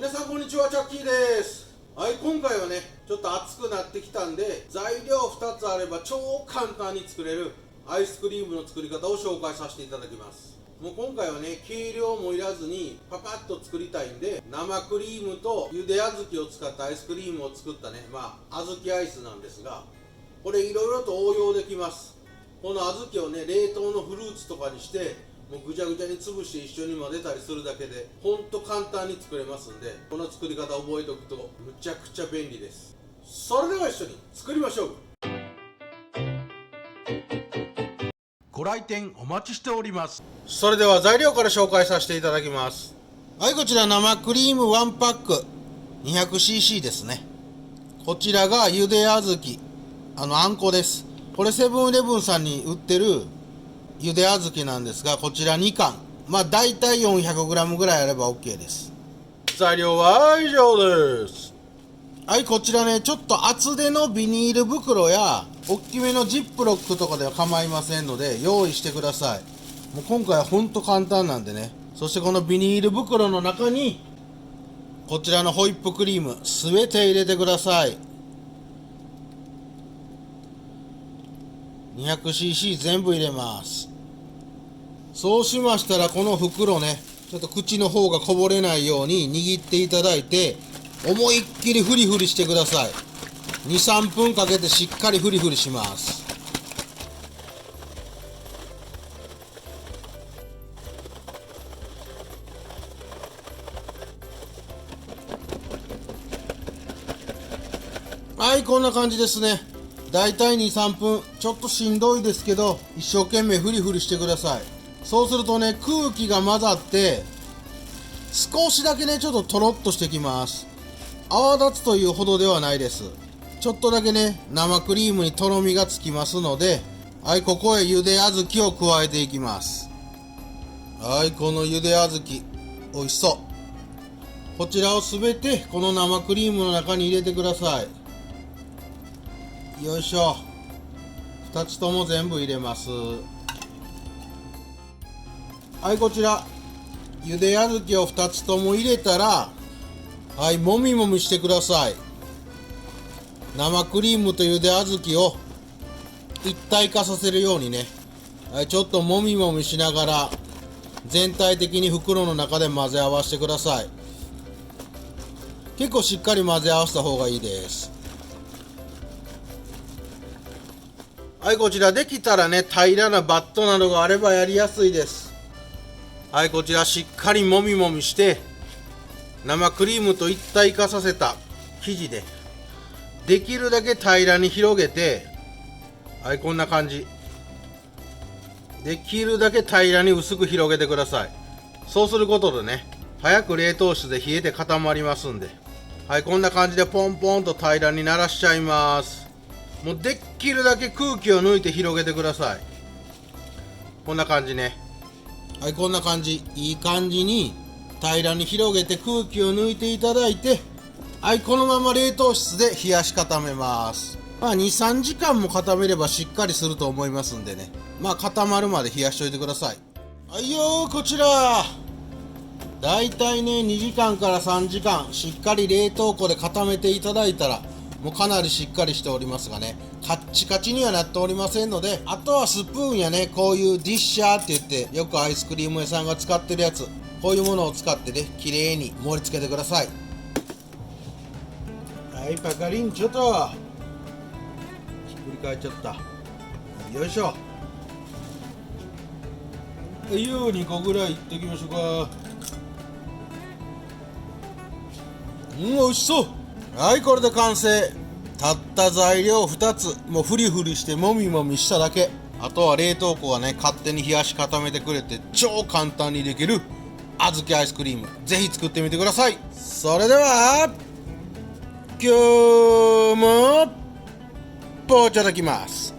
皆さんこんにちは、チャッキーです。はい、今回はねちょっと暑くなってきたんで、材料2つあれば超簡単に作れるアイスクリームの作り方を紹介させていただきます。もう今回はね計量もいらずにパパッと作りたいんで、生クリームとゆで小豆を使ったアイスクリームを作ったね小豆アイスなんですが、これいろいろと応用できます。この小豆をね冷凍のフルーツとかにしてもうぐちゃぐちゃに潰して一緒に混ぜたりするだけでほんと簡単に作れますんで、この作り方覚えておくとむちゃくちゃ便利です。それでは一緒に作りましょう。ご来店お待ちしております。それでは材料から紹介させていただきます。はい、こちら生クリーム1パック 200cc ですね。こちらがゆで小豆、あんこです。これセブンイレブンさんに売ってるゆで小豆なんですが、こちら2缶、だいたい 400g ぐらいあれば OK です。材料は以上です。はい、こちらねちょっと厚手のビニール袋や大きめのジップロックとかでは構いませんので用意してください。もう今回はほんと簡単なんでね。そしてこのビニール袋の中にこちらのホイップクリームすべて入れてください。 200cc 全部入れます。そうしましたらこの袋ねちょっと口の方がこぼれないように握っていただいて、思いっきりフリフリしてください。 2,3 分かけてしっかりフリフリします。はい、こんな感じですね。だいたい 2,3 分、ちょっとしんどいですけど一生懸命フリフリしてください。そうするとね空気が混ざって少しだけねちょっととろっとしてきます。泡立つというほどではないです。ちょっとだけね生クリームにとろみがつきますので、はい、ここへゆで小豆を加えていきます。はい、このゆで小豆美味しそう。こちらをすべてこの生クリームの中に入れてください。よいしょ。2つとも全部入れます。はい、こちらゆで小豆を2つとも入れたら、はい、もみもみしてください。生クリームとゆで小豆を一体化させるようにね、はい、ちょっともみもみしながら全体的に袋の中で混ぜ合わせてください。結構しっかり混ぜ合わせた方がいいです。はい、こちらできたらね平らなバットなどがあればやりやすいです。はい、こちらしっかりもみもみして生クリームと一体化させた生地でできるだけ平らに広げて、はい、こんな感じ。できるだけ平らに薄く広げてください。そうすることでね早く冷凍室で冷えて固まりますんで、はい、こんな感じでポンポンと平らにならしちゃいます。もうできるだけ空気を抜いて広げてください。こんな感じね。はい、こんな感じ。いい感じに平らに広げて空気を抜いていただいて、はい、このまま冷凍室で冷やし固めます。2、3時間も固めればしっかりすると思いますんでね、固まるまで冷やしといてください。はいよー、こちらだいたいね2時間から3時間しっかり冷凍庫で固めていただいたらもうかなりしっかりしておりますがね、カッチカチにはなっておりませんので、あとはスプーンやねこういうディッシャーって言ってよくアイスクリーム屋さんが使ってるやつ、こういうものを使ってね綺麗に盛り付けてください。はい、パカリンちょっとひっくり返っちゃった。よいしょ。はいよ、2個ぐらいいってきましょうか。美味しそう。はい、これで完成。たった材料2つ、もうフリフリしてもみもみしただけ。あとは冷凍庫がね勝手に冷やし固めてくれて超簡単にできる小豆アイスクリーム、ぜひ作ってみてください。それでは今日もいただきます。